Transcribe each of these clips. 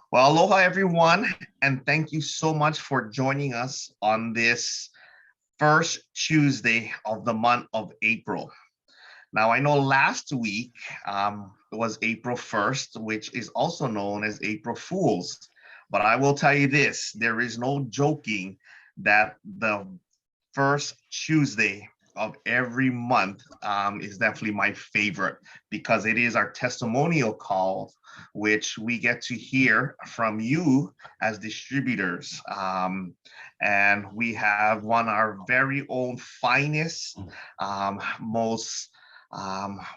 Well, aloha everyone, and thank you so much for joining us on this first Tuesday of the month of April. Now, I know last week was April 1st, which is also known as April Fools. But I will tell you this, there is no joking that the first Tuesday of every month is definitely my favorite because it is our testimonial call, which we get to hear from you as distributors. And we have one of our very own finest, most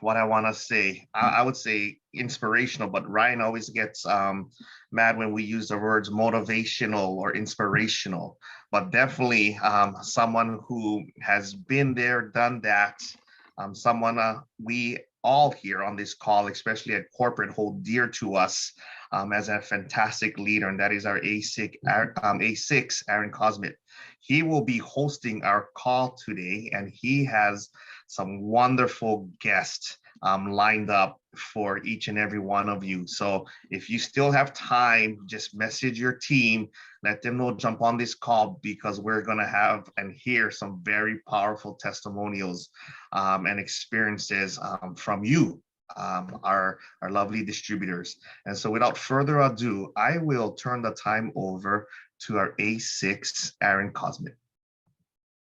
what I want to say, I would say inspirational, but Ryan always gets mad when we use the words motivational or inspirational, but definitely someone who has been there, done that, someone we all here on this call, especially at corporate, hold dear to us as a fantastic leader, and that is our A6, Aaron Kozmits. He will be hosting our call today, and he has some wonderful guests lined up for each and every one of you. So if you still have time, just message your team, let them know, jump on this call because we're going to have and hear some very powerful testimonials and experiences from you, our lovely distributors. And so without further ado, I will turn the time over to our A6, Aaron Kozmits.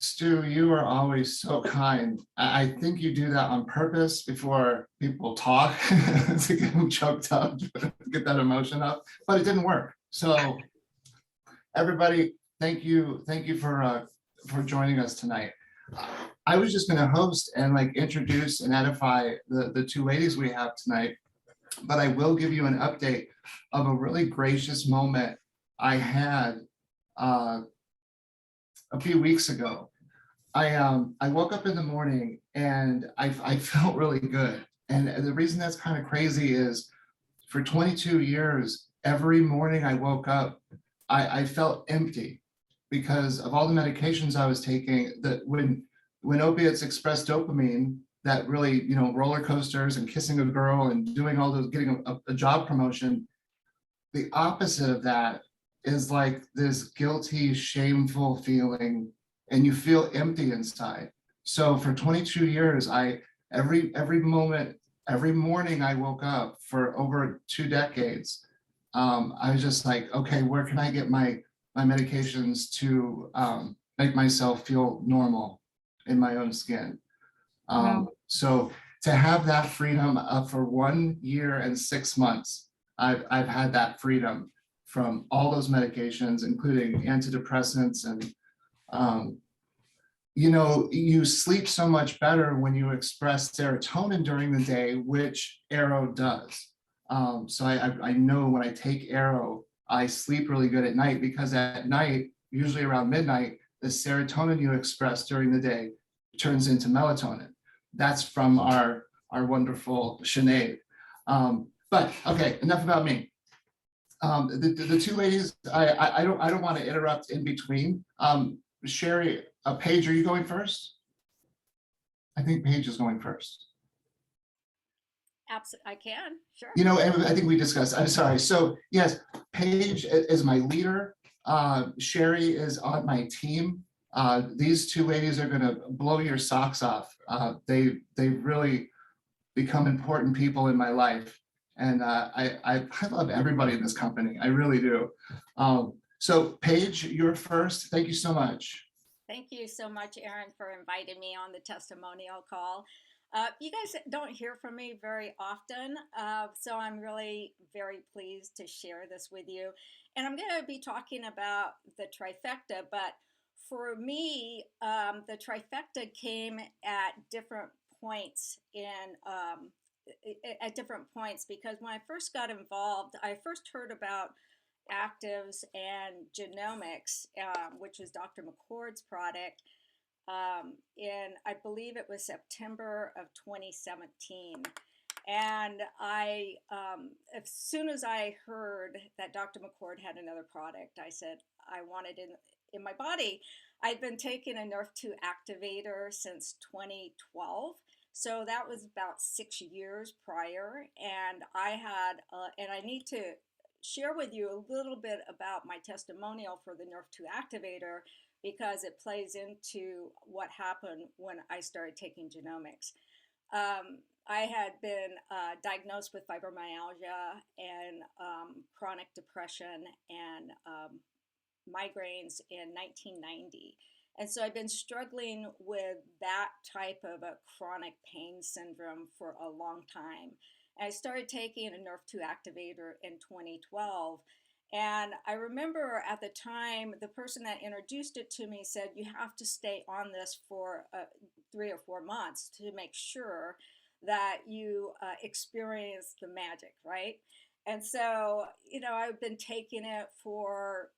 Stu, you are always so kind. I think you do that on purpose before people talk to get them choked up, to get that emotion up, but it didn't work. So everybody, thank you for joining us tonight. I was just going to host and introduce and edify the two ladies we have tonight, but I will give you an update of a really gracious moment I had a few weeks ago. I woke up in the morning and I felt really good. And the reason that's kind of crazy is for 22 years, every morning I woke up, I felt empty because of all the medications I was taking. That when opiates express dopamine, that really, roller coasters and kissing a girl and doing all those, getting a job promotion, the opposite of that is like this guilty, shameful feeling, and you feel empty inside. So for 22 years, every moment, every morning I woke up for over 2 decades, I was just like, okay, where can I get my medications to make myself feel normal in my own skin? So to have that freedom for 1 year and 6 months, I've had that freedom from all those medications, including antidepressants. And you sleep so much better when you express serotonin during the day, which Arrow does. So I know when I take Arrow, I sleep really good at night because at night, usually around midnight, the serotonin you express during the day turns into melatonin. That's from our wonderful Sinead. But okay, enough about me. The two ladies, I don't want to interrupt in between. Sherry, Paige, are you going first? I think Paige is going first. Absolutely, I can, sure. And I think we discussed, I'm sorry. So yes, Paige is my leader. Sherry is on my team. These two ladies are going to blow your socks off. They really become important people in my life. And I love everybody in this company. I really do. So Paige, you're first. Thank you so much. Thank you so much, Aaron, for inviting me on the testimonial call. You guys don't hear from me very often, so I'm really very pleased to share this with you. And I'm going to be talking about the trifecta, but for me, the trifecta came at different points at different points, because when I first got involved, I first heard about actives and genomics, which was Dr. McCord's product, in, I believe it was September of 2017. And as soon as I heard that Dr. McCord had another product, I said I wanted it in my body. I'd been taking a Nerf2 activator since 2012. So that was about 6 years prior. And I had, and I need to share with you a little bit about my testimonial for the NRF2 activator because it plays into what happened when I started taking genomics. I had been diagnosed with fibromyalgia and chronic depression and migraines in 1990. And so I've been struggling with that type of a chronic pain syndrome for a long time. And I started taking a NRF2 activator in 2012. And I remember at the time, the person that introduced it to me said, you have to stay on this for 3 or 4 months to make sure that you experience the magic, right? And so, I've been taking it for,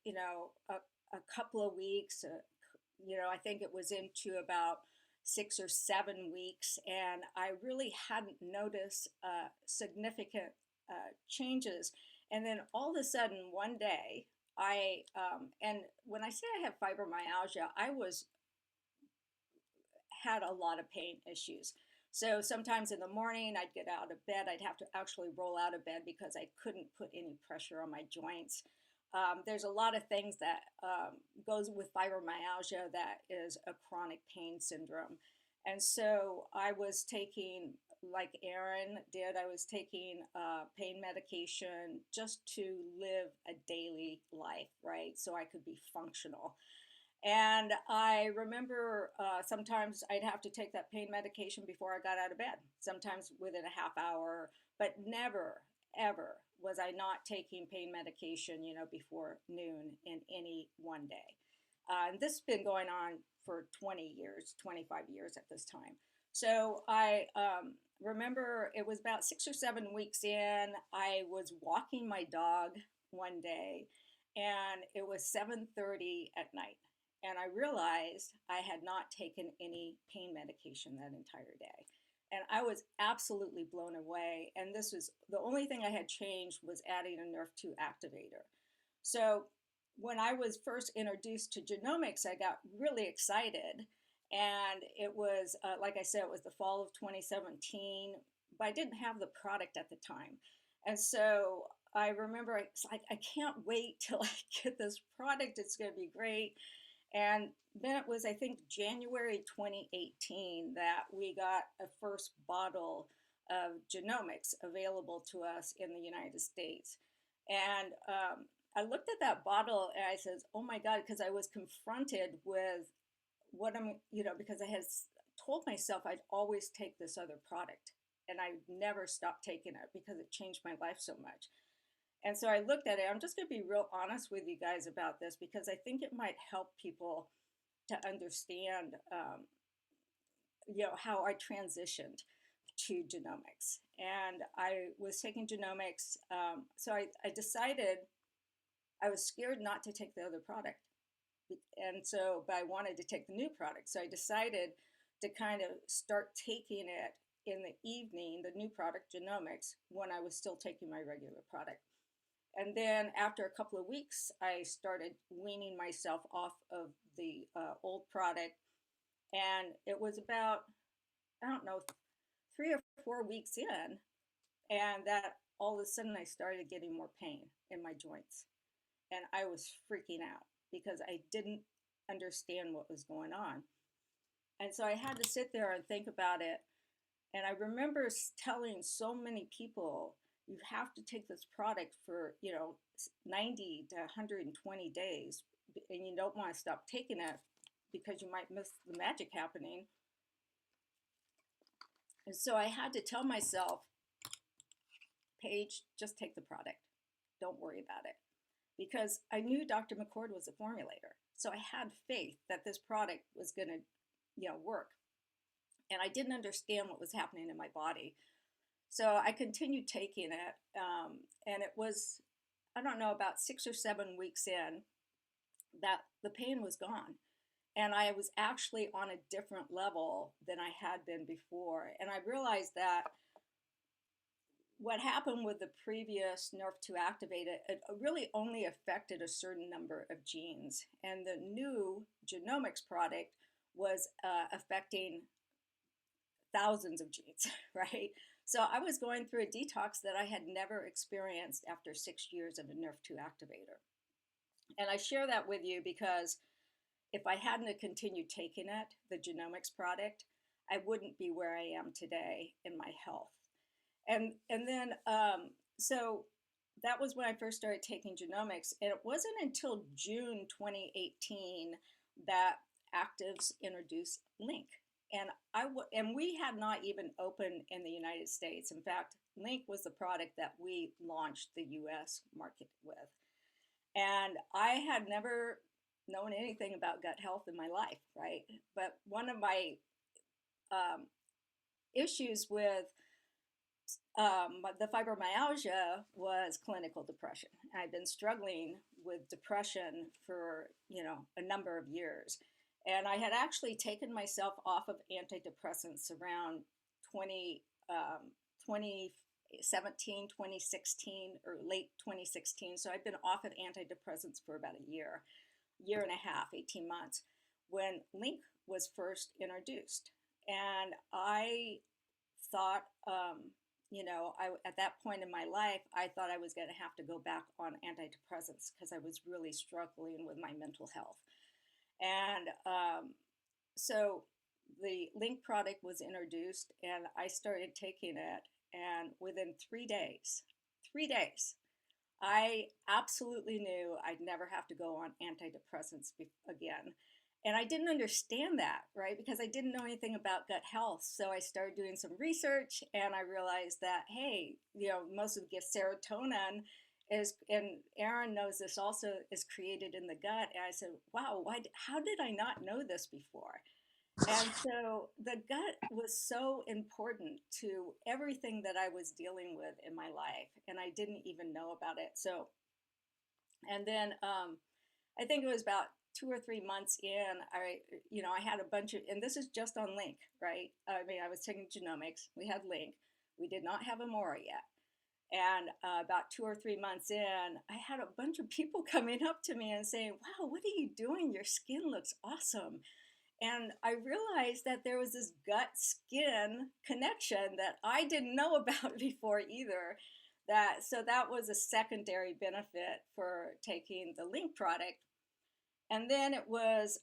a couple of weeks. I think it was into about 6 or 7 weeks, and I really hadn't noticed significant changes. And then all of a sudden, one day, and when I say I have fibromyalgia, had a lot of pain issues. So sometimes in the morning, I'd get out of bed. I'd have to actually roll out of bed because I couldn't put any pressure on my joints. There's a lot of things that goes with fibromyalgia that is a chronic pain syndrome. And so I was taking, like Aaron did, I was taking pain medication just to live a daily life, right? So I could be functional. And I remember sometimes I'd have to take that pain medication before I got out of bed, sometimes within a half hour, but never, ever was I not taking pain medication, before noon in any one day. And this has been going on for 20 years, 25 years at this time. So I remember it was about 6 or 7 weeks in, I was walking my dog one day and it was 7:30 at night. And I realized I had not taken any pain medication that entire day. And I was absolutely blown away. And this was the only thing I had changed was adding a NRF2 activator. So when I was first introduced to genomics, I got really excited. And it was, like I said, it was the fall of 2017, but I didn't have the product at the time. And so I remember it's like, I can't wait till I get this product. It's going to be great. And then it was, I think, January 2018 that we got a first bottle of genomics available to us in the United States. And I looked at that bottle and I said, oh my God, because I was confronted with what because I had told myself I'd always take this other product. And I never stopped taking it because it changed my life so much. And so I looked at it. I'm just going to be real honest with you guys about this because I think it might help people to understand, how I transitioned to genomics. And I was taking genomics. So I decided I was scared not to take the other product. But I wanted to take the new product. So I decided to kind of start taking it in the evening, the new product genomics, when I was still taking my regular product. And then after a couple of weeks, I started weaning myself off of the old product. And it was about, 3 or 4 weeks in, and that all of a sudden I started getting more pain in my joints. And I was freaking out because I didn't understand what was going on. And so I had to sit there and think about it. And I remember telling so many people, you have to take this product for 90 to 120 days, and you don't want to stop taking it because you might miss the magic happening. And so I had to tell myself, Paige, just take the product, don't worry about it, because I knew Dr. McCord was a formulator, so I had faith that this product was going to work. And I didn't understand what was happening in my body. So I continued taking it, and it was, about 6 or 7 weeks in that the pain was gone. And I was actually on a different level than I had been before. And I realized that what happened with the previous NRF2 activator, it really only affected a certain number of genes. And the new genomics product was affecting thousands of genes, right? So I was going through a detox that I had never experienced after 6 years of a NRF2 activator. And I share that with you because if I hadn't have continued taking it, the genomics product, I wouldn't be where I am today in my health. And then so that was when I first started taking genomics, and it wasn't until June 2018 that Actives introduced Link, and we had not even opened in the United States. In fact, Link was the product that we launched the U.S. market with, and I had never known anything about gut health in my life, right? But one of my issues with the fibromyalgia was clinical depression. I'd been struggling with depression for, a number of years. And I had actually taken myself off of antidepressants around 2017, 2016, or late 2016. So I'd been off of antidepressants for about a year and a half, 18 months, when Link was first introduced. And I thought, at that point in my life, I thought I was going to have to go back on antidepressants because I was really struggling with my mental health. And so the Link product was introduced, and I started taking it. And within 3 days, I absolutely knew I'd never have to go on antidepressants again. And I didn't understand that, right? Because I didn't know anything about gut health. So I started doing some research, and I realized that, hey, most of the serotonin is, and Aaron knows this also, is created in the gut. And I said, wow, how did I not know this before? And so the gut was so important to everything that I was dealing with in my life, and I didn't even know about it. So, and then I think it was about 2 or 3 months in, I had a bunch of, and this is just on Link, right? I mean, I was taking genomics. We had Link. We did not have Amora yet. And about 2 or 3 months in, I had a bunch of people coming up to me and saying, wow, what are you doing? Your skin looks awesome. And I realized that there was this gut skin connection that I didn't know about before either. So that was a secondary benefit for taking the Link product. And then it was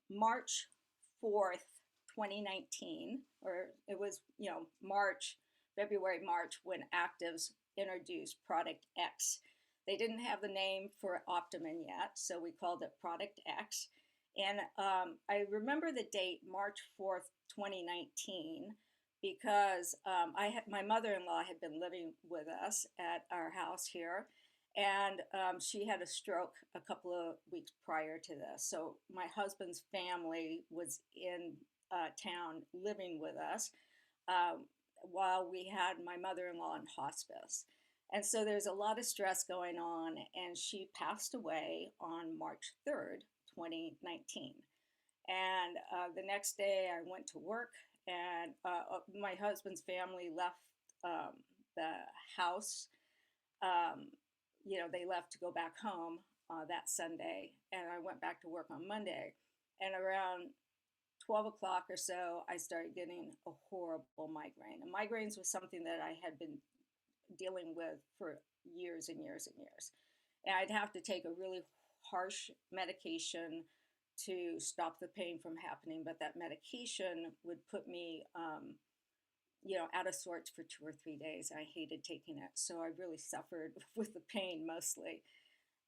March 4th, 2019, or it was, February, March, when Actives introduced Product X. They didn't have the name for Optimum yet, so we called it Product X. And I remember the date, March 4th, 2019, because my mother-in-law had been living with us at our house here, and she had a stroke a couple of weeks prior to this. So my husband's family was in town living with us while we had my mother-in-law in hospice. And so there's a lot of stress going on, and she passed away on March 3rd, 2019. And the next day I went to work, and my husband's family left the house. They left to go back home that Sunday, and I went back to work on Monday. And around 12 o'clock or so, I started getting a horrible migraine. And migraines was something that I had been dealing with for years and years and years. And I'd have to take a really harsh medication to stop the pain from happening, but that medication would put me out of sorts for 2 or 3 days. I hated taking it, so I really suffered with the pain mostly.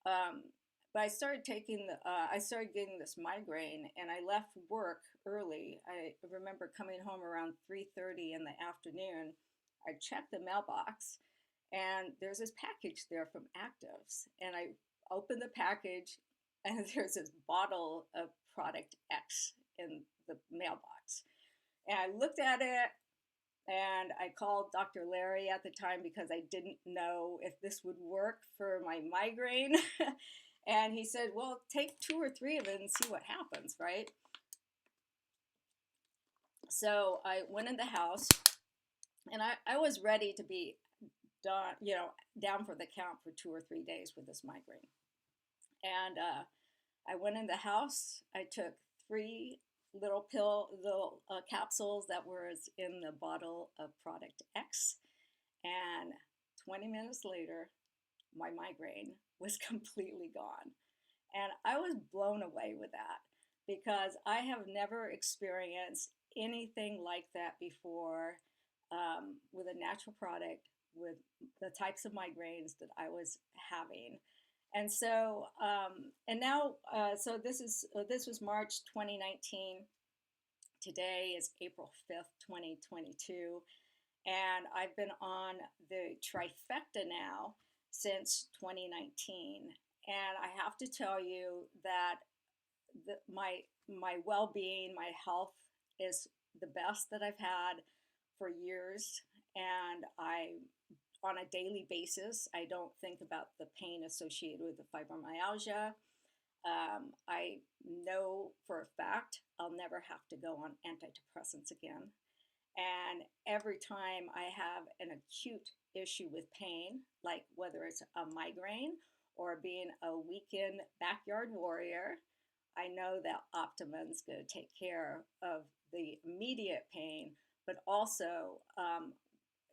But I started getting this migraine, and I left work early. I remember coming home around 3:30 in the afternoon. I checked the mailbox, and there's this package there from Actives, and I opened the package, and there's this bottle of Product X in the mailbox. And I looked at it, and I called Dr. Larry at the time because I didn't know if this would work for my migraine. And he said, well, take 2 or 3 of it and see what happens, right? So I went in the house, and I was ready to be done, down for the count for 2 or 3 days with this migraine. And I went in the house. I took 3 little capsules that were in the bottle of product X. And 20 minutes later, my migraine was completely gone. And I was blown away with that because I have never experienced anything like that before, with a natural product with the types of migraines that I was having. And so, and now, so this was March 2019. Today is April 5th, 2022. And I've been on the trifecta now since 2019. And I have to tell you that my well-being, my health is the best that I've had for years. And on a daily basis, I don't think about the pain associated with the fibromyalgia. I know for a fact I'll never have to go on antidepressants again. And every time I have an acute issue with pain, like whether it's a migraine or being a weekend backyard warrior, I know that Optimon's going to take care of the immediate pain, but also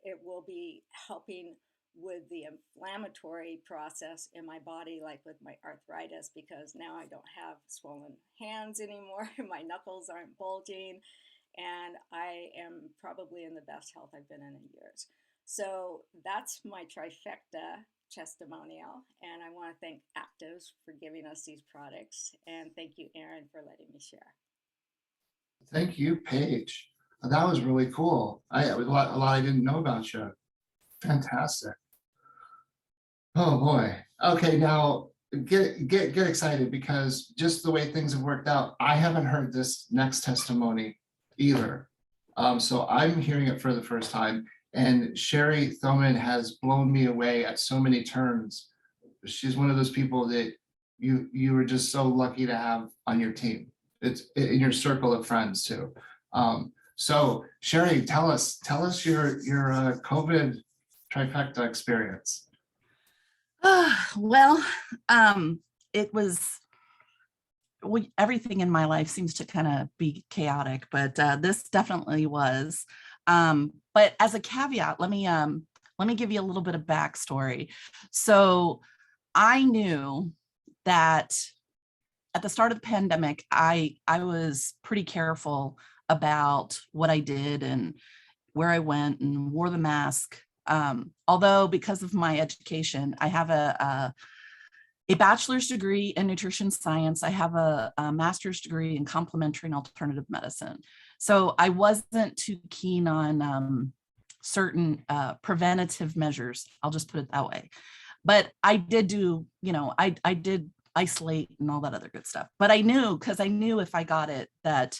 it will be helping with the inflammatory process in my body, like with my arthritis, because now I don't have swollen hands anymore. My knuckles aren't bulging, and I am probably in the best health I've been in years. So that's my trifecta testimonial, and I want to thank Actives for giving us these products, and thank you, Aaron, for letting me share. Thank you, Paige. That was really cool. A lot I didn't know about you. Fantastic. Oh boy. Okay, now get excited, because just the way things have worked out, I haven't heard this next testimony either. So I'm hearing it for the first time. And Sherry Thoman has blown me away at so many turns. She's one of those people that you were just so lucky to have on your team. It's in your circle of friends too. So Sherry, tell us your COVID trifecta experience. Well, it was, everything in my life seems to kind of be chaotic, but this definitely was. But as a caveat, let me give you a little bit of backstory. So I knew that at the start of the pandemic, I was pretty careful about what I did and where I went and wore the mask. Although because of my education, I have a bachelor's degree in nutrition science. I have a master's degree in complementary and alternative medicine. So I wasn't too keen on certain preventative measures. I'll just put it that way. But I did do, I did isolate and all that other good stuff. But I knew, because I knew if I got it, that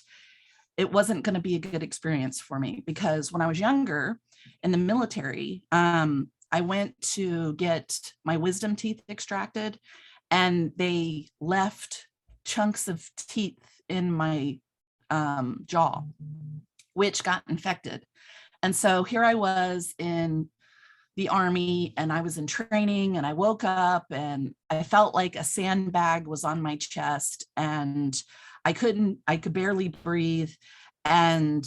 it wasn't going to be a good experience for me, because when I was younger in the military, I went to get my wisdom teeth extracted, and they left chunks of teeth in my jaw, which got infected. And so here I was in the Army, and I was in training, and I woke up and I felt like a sandbag was on my chest, and I could barely breathe. And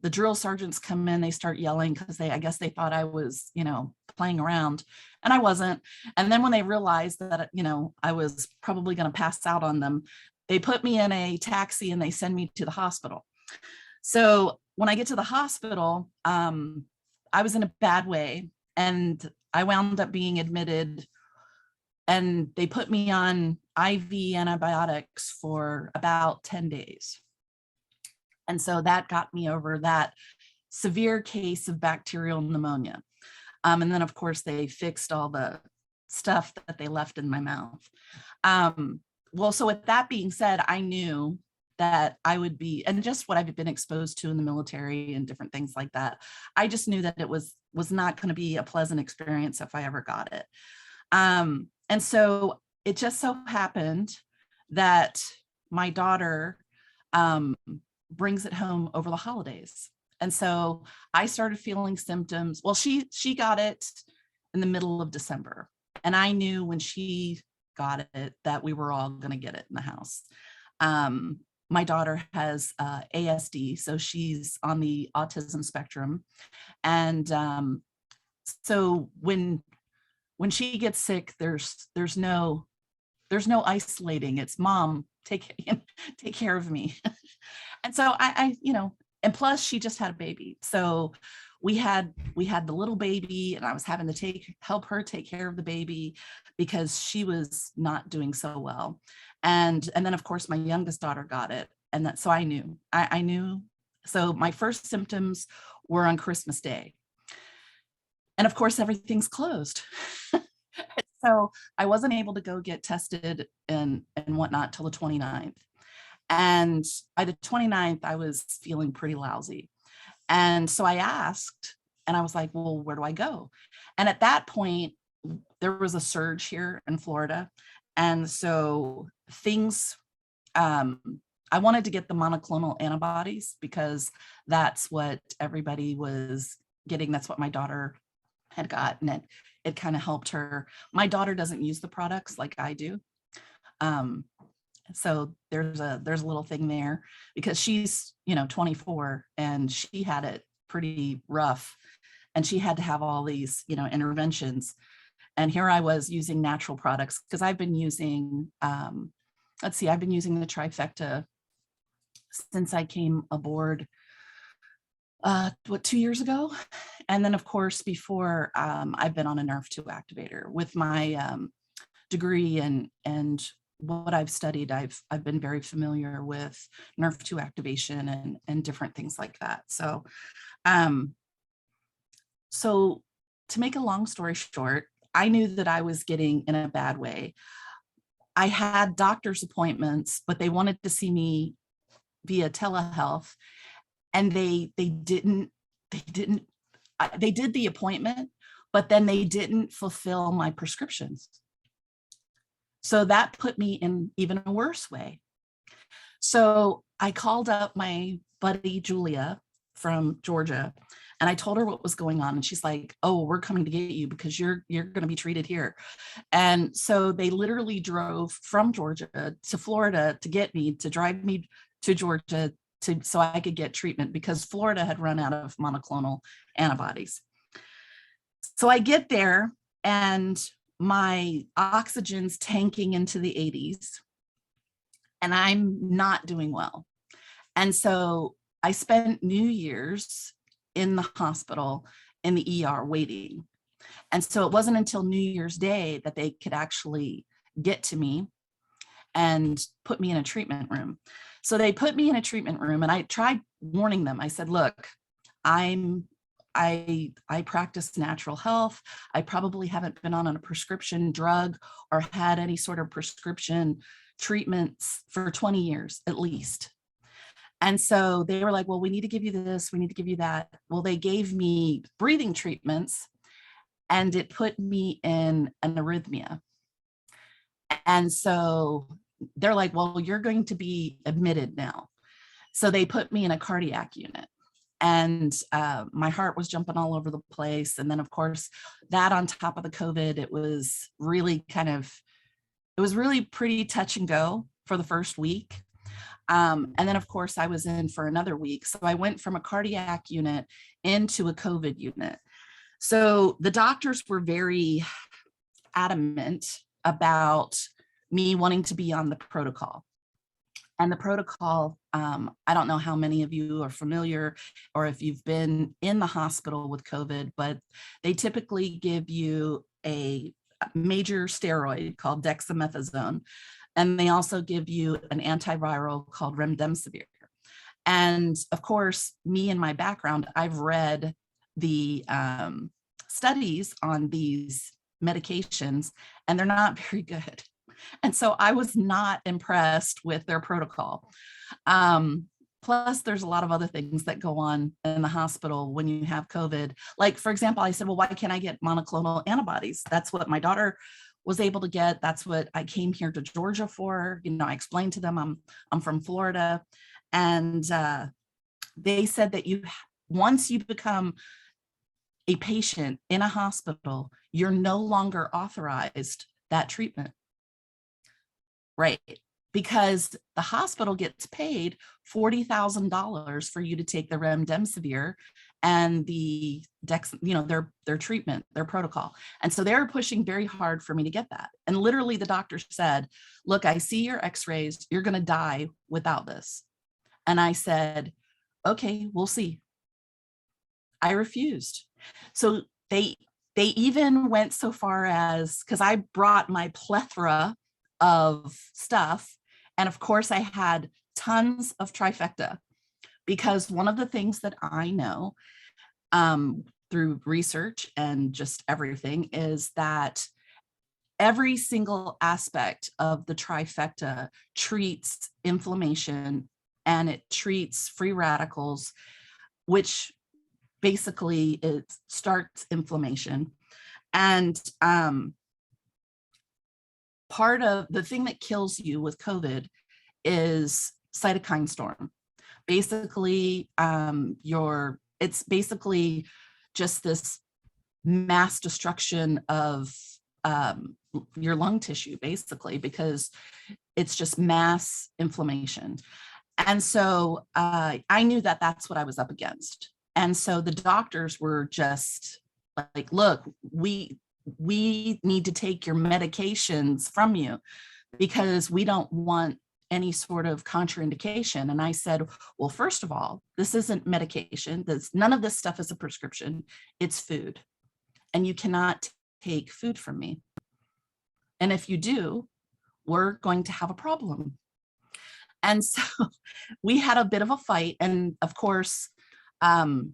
the drill sergeants come in, they start yelling because I guess they thought I was, playing around, and I wasn't. And then when they realized that, I was probably going to pass out on them, they put me in a taxi and they send me to the hospital. So when I get to the hospital, I was in a bad way, and I wound up being admitted, and they put me on IV antibiotics for about 10 days. And so that got me over that severe case of bacterial pneumonia. And then, of course, they fixed all the stuff that they left in my mouth. Well, so with that being said, I knew that I would be, and just what I've been exposed to in the military and different things like that, I just knew that it was not going to be a pleasant experience if I ever got it. And so it just so happened that my daughter brings it home over the holidays. And so I started feeling symptoms. Well, she got it in the middle of December. And I knew when she got it that we were all going to get it in the house. my daughter has ASD, so she's on the autism spectrum. And so when she gets sick, there's no isolating. It's mom, take care of me. And so I and plus she just had a baby. So we had the little baby, and I was having to help her take care of the baby because she was not doing so well. And then of course my youngest daughter got it. And so I knew. So my first symptoms were on Christmas Day. And of course everything's closed. So I wasn't able to go get tested and whatnot till the 29th. And by the 29th, I was feeling pretty lousy. And so I asked, and I was like, well, where do I go? And at that point, there was a surge here in Florida. And so I wanted to get the monoclonal antibodies because that's what everybody was getting. That's what my daughter had gotten. It kind of helped her. My daughter doesn't use the products like I do. So there's a little thing there because she's 24 and she had it pretty rough, and she had to have all these interventions. And here I was using natural products because I've been using I've been using the trifecta since I came aboard 2 years ago. And then of course before I've been on a NRF2 activator with my degree and what I've studied. I've been very familiar with NRF2 activation and different things like that. So so to make a long story short, I knew that I was getting in a bad way. I had doctor's appointments, but they wanted to see me via telehealth, and they did the appointment, but then they didn't fulfill my prescriptions. So that put me in even a worse way. So I called up my buddy Julia from Georgia, and I told her what was going on, and she's like, oh, we're coming to get you because you're going to be treated here. And so they literally drove from Georgia to Florida to get me, to drive me to Georgia so I could get treatment because Florida had run out of monoclonal antibodies. So I get there and my oxygen's tanking into the 80s and I'm not doing well. And so I spent New Year's in the hospital in the ER waiting. And so it wasn't until New Year's Day that they could actually get to me and put me in a treatment room. So they put me in a treatment room, and I tried warning them. I said, look, I practice natural health. I probably haven't been on a prescription drug or had any sort of prescription treatments for 20 years at least. And so they were like, well, we need to give you this, we need to give you that. Well, they gave me breathing treatments and it put me in an arrhythmia. And so they're like, well, you're going to be admitted now. So they put me in a cardiac unit, and my heart was jumping all over the place. And then of course that on top of the COVID, it was really pretty touch and go for the first week. And then of course I was in for another week. So I went from a cardiac unit into a COVID unit. So the doctors were very adamant about me wanting to be on the protocol. And the protocol, I don't know how many of you are familiar or if you've been in the hospital with COVID, but they typically give you a major steroid called dexamethasone. And they also give you an antiviral called remdesivir. And of course, me and my background, I've read the studies on these medications, and they're not very good. And so I was not impressed with their protocol. Plus, there's a lot of other things that go on in the hospital when you have COVID. Like, for example, I said, well, why can't I get monoclonal antibodies? That's what my daughter was able to get. That's what I came here to Georgia for. I explained to them I'm from Florida. And they said that once you become a patient in a hospital, you're no longer authorized that treatment. Right. because the hospital gets paid $40,000 for you to take the remdesivir and the their treatment, their protocol. And so they're pushing very hard for me to get that. And literally the doctor said, look, I see your x-rays, you're going to die without this. And I said, okay, we'll see. I refused. So they even went so far as, because I brought my plethora of stuff. And of course I had tons of trifecta, because one of the things that I know through research and just everything is that every single aspect of the trifecta treats inflammation, and it treats free radicals, which basically it starts inflammation. And part of the thing that kills you with COVID is cytokine storm. Basically, it's basically just this mass destruction of your lung tissue, basically, because it's just mass inflammation. And so I knew that that's what I was up against. And so the doctors were just like, look, we need to take your medications from you because we don't want any sort of contraindication. And I said, well, first of all, this isn't medication. None of this stuff is a prescription. It's food. And you cannot take food from me. And if you do, we're going to have a problem. And so we had a bit of a fight. And of course, the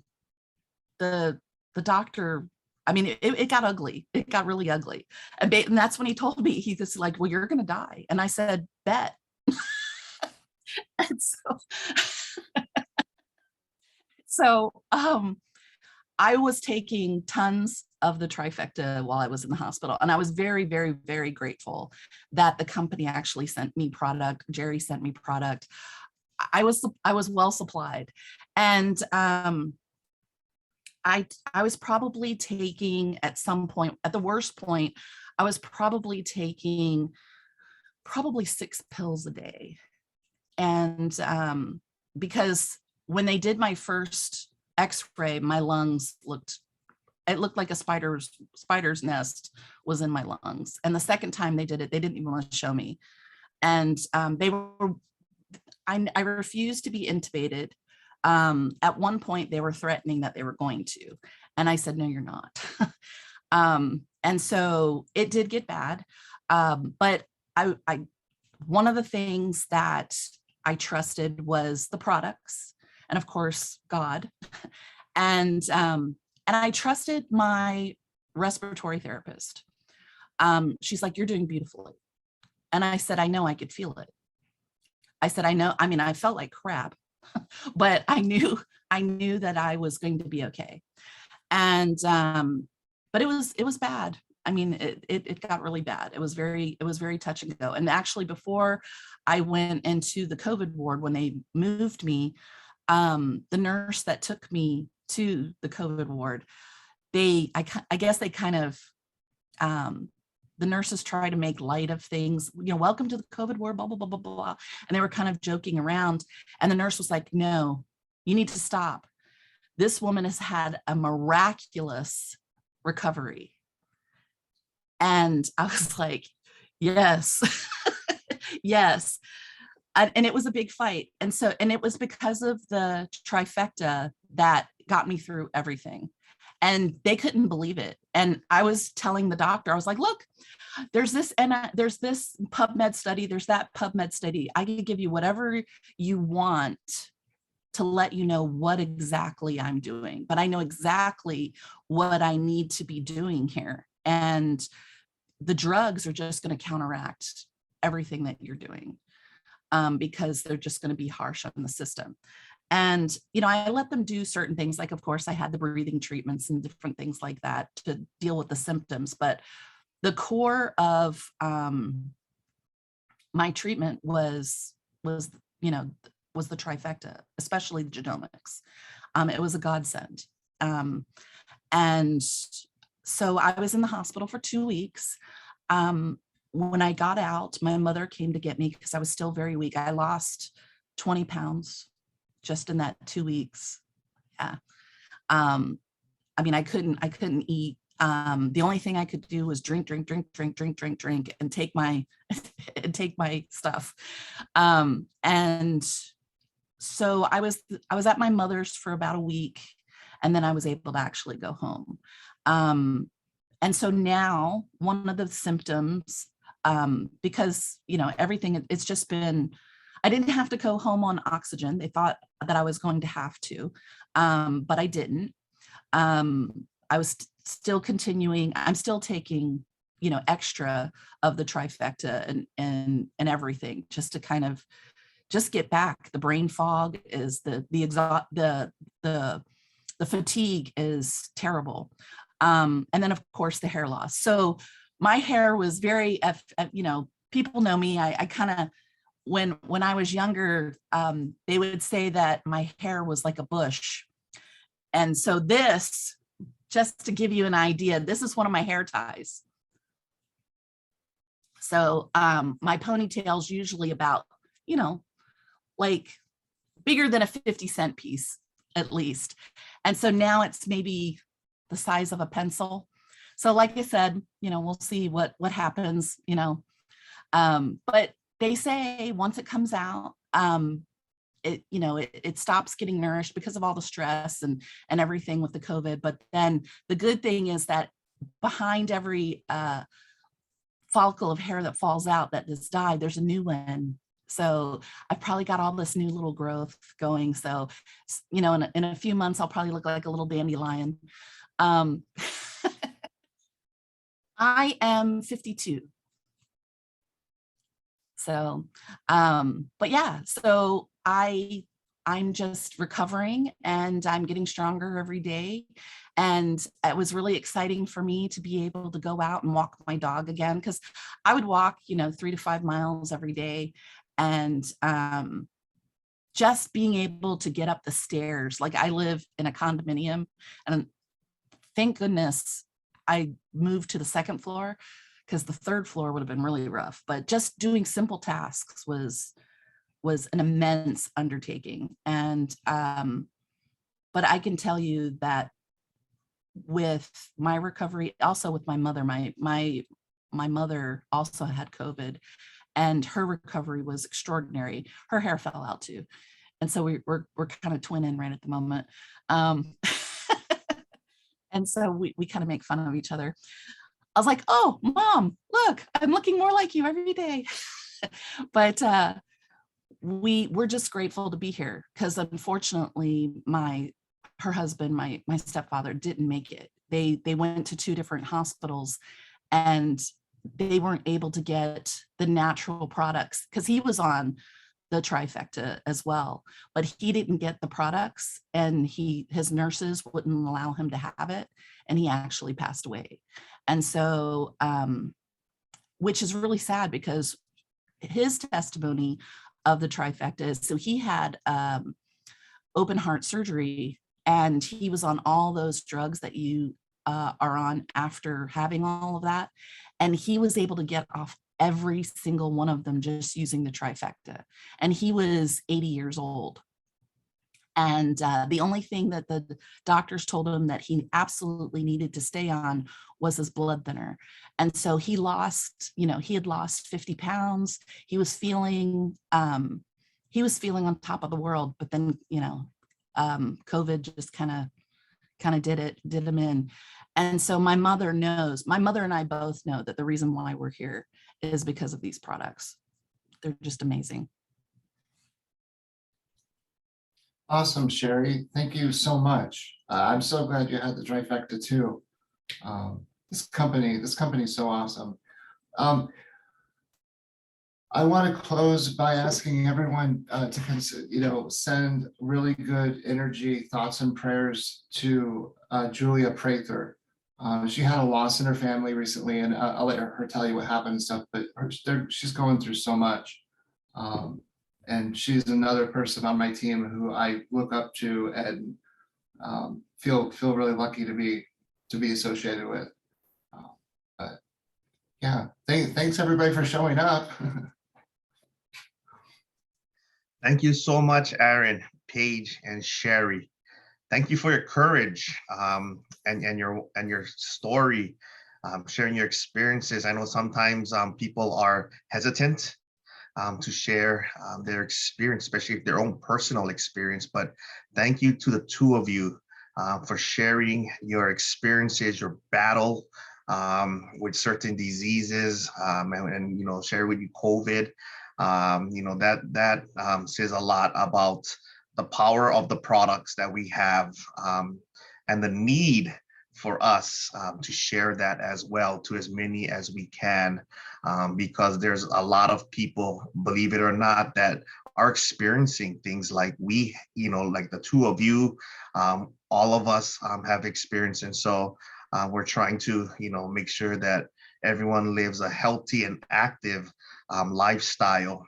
doctor, I mean, it got ugly. It got really ugly. And that's when he told me, he's just like, well, you're going to die. And I said, bet. And so I was taking tons of the trifecta while I was in the hospital. And I was very, very, very grateful that the company actually sent me product. Jerry sent me product. I was well supplied. And I was probably taking at some point, at the worst point, I was probably taking 6 pills a day. And because when they did my first x-ray, my lungs looked like a spider's nest was in my lungs. And the second time they did it, they didn't even want to show me. And I refused to be intubated. At one point they were threatening that they were going to, and I said, no, you're not. And so it did get bad. But one of the things that I trusted was the products, and of course, God. And I trusted my respiratory therapist. She's like, you're doing beautifully. And I said, I know, I could feel it. I said, I know, I mean, I felt like crap, but I knew that I was going to be okay. And, but it was bad. I mean, it got really bad. It was very touch and go. And actually before I went into the COVID ward, when they moved me, the nurse that took me to the COVID ward, I guess they kind of, the nurses try to make light of things, welcome to the COVID ward, blah, blah, blah, blah, blah. And they were kind of joking around. And the nurse was like, no, you need to stop. This woman has had a miraculous recovery. And I was like, yes, yes. And it was a big fight. And it was because of the trifecta that got me through everything. And they couldn't believe it. And I was telling the doctor, I was like, look, there's this PubMed study, there's that PubMed study. I can give you whatever you want to let you know what exactly I'm doing, but I know exactly what I need to be doing here. And the drugs are just going to counteract everything that you're doing, because they're just going to be harsh on the system. And, I let them do certain things. Like, of course, I had the breathing treatments and different things like that to deal with the symptoms. But the core of my treatment was the trifecta, especially the genomics. It was a godsend. And so I was in the hospital for 2 weeks. when I got out, my mother came to get me because I was still very weak. I lost 20 pounds just in that 2 weeks. Yeah. I mean, I couldn't eat. The only thing I could do was drink, and take my and take my stuff. And so I was at my mother's for about a week, and then I was able to actually go home. And so now one of the symptoms, because everything, it's just been, I didn't have to go home on oxygen. They thought that I was going to have to, but I didn't. I was still continuing. I'm still taking, extra of the trifecta and everything, just to kind of just get back. The brain fog is the fatigue is terrible. And then of course the hair loss. So my hair was very, people know me. I kind of, when I was younger, they would say that my hair was like a bush. And so this, just to give you an idea, this is one of my hair ties. So my ponytail's usually about, like bigger than a 50-cent piece at least. And so now it's maybe the size of a pencil. So like I said, we'll see what happens, but they say once it comes out, it stops getting nourished because of all the stress and everything with the COVID. But then the good thing is that behind every follicle of hair that falls out that has died, there's a new one. So I've probably got all this new little growth going. So, in a few months, I'll probably look like a little dandelion. I am 52. So, but yeah, so I'm just recovering and I'm getting stronger every day. And it was really exciting for me to be able to go out and walk my dog again, because I would walk, 3 to 5 miles every day. And just being able to get up the stairs, like I live in a condominium, and thank goodness I moved to the second floor, because the third floor would have been really rough. But just doing simple tasks was an immense undertaking. And but I can tell you that with my recovery, also with my mother, my mother also had COVID, and her recovery was extraordinary. Her hair fell out too, and so we're kind of twinning right at the moment. And so we kind of make fun of each other. I was like, "Oh, Mom, look, I'm looking more like you every day." But we're just grateful to be here, because unfortunately her husband, my stepfather, didn't make it. They went to 2 different hospitals, and they weren't able to get the natural products, because he was on the trifecta as well, but he didn't get the products, and his nurses wouldn't allow him to have it, and he actually passed away. And so which is really sad, because his testimony of the trifecta is, so he had open heart surgery, and he was on all those drugs that you are on after having all of that, and he was able to get off every single one of them just using the trifecta. And he was 80 years old. And the only thing that the doctors told him that he absolutely needed to stay on was his blood thinner. And so he had lost 50 pounds. He was feeling on top of the world, but then, COVID just kind of did him in. And so my mother and I both know that the reason why we're here is because of these products. They're just amazing. Awesome, Sherry. Thank you so much. I'm so glad you had the trifecta too. This company is so awesome. I want to close by asking everyone to send really good energy, thoughts, and prayers to Julia Prather. She had a loss in her family recently, and I'll let her tell you what happened and stuff. But she's going through so much. And she's another person on my team who I look up to and feel really lucky to be associated with. But yeah, thank thanks everybody for showing up. Thank you so much, Aaron, Paige, and Sherry. Thank you for your courage and your story, sharing your experiences. I know sometimes people are hesitant to share their experience, especially their own personal experience. But thank you to the two of you for sharing your experiences, your battle with certain diseases, and share with you COVID. That says a lot about the power of the products that we have, and the need for us to share that as well to as many as we can, because there's a lot of people, believe it or not, that are experiencing things like like the two of you, all of us have experienced. And so we're trying to, make sure that everyone lives a healthy and active lifestyle,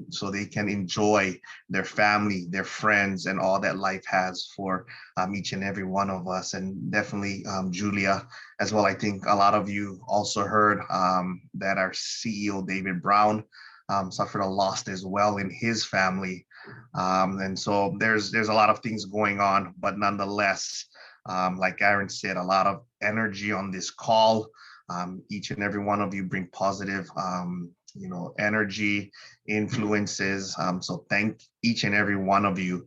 so they can enjoy their family, their friends, and all that life has for each and every one of us. And definitely Julia as well. I think a lot of you also heard that our CEO, David Brown, suffered a loss as well in his family. And so there's a lot of things going on, but nonetheless, like Aaron said, a lot of energy on this call. Each and every one of you bring positive energy, influences. So thank each and every one of you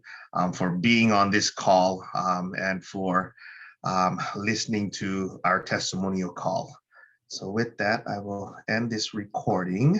for being on this call, and for listening to our testimonial call. So with that, I will end this recording.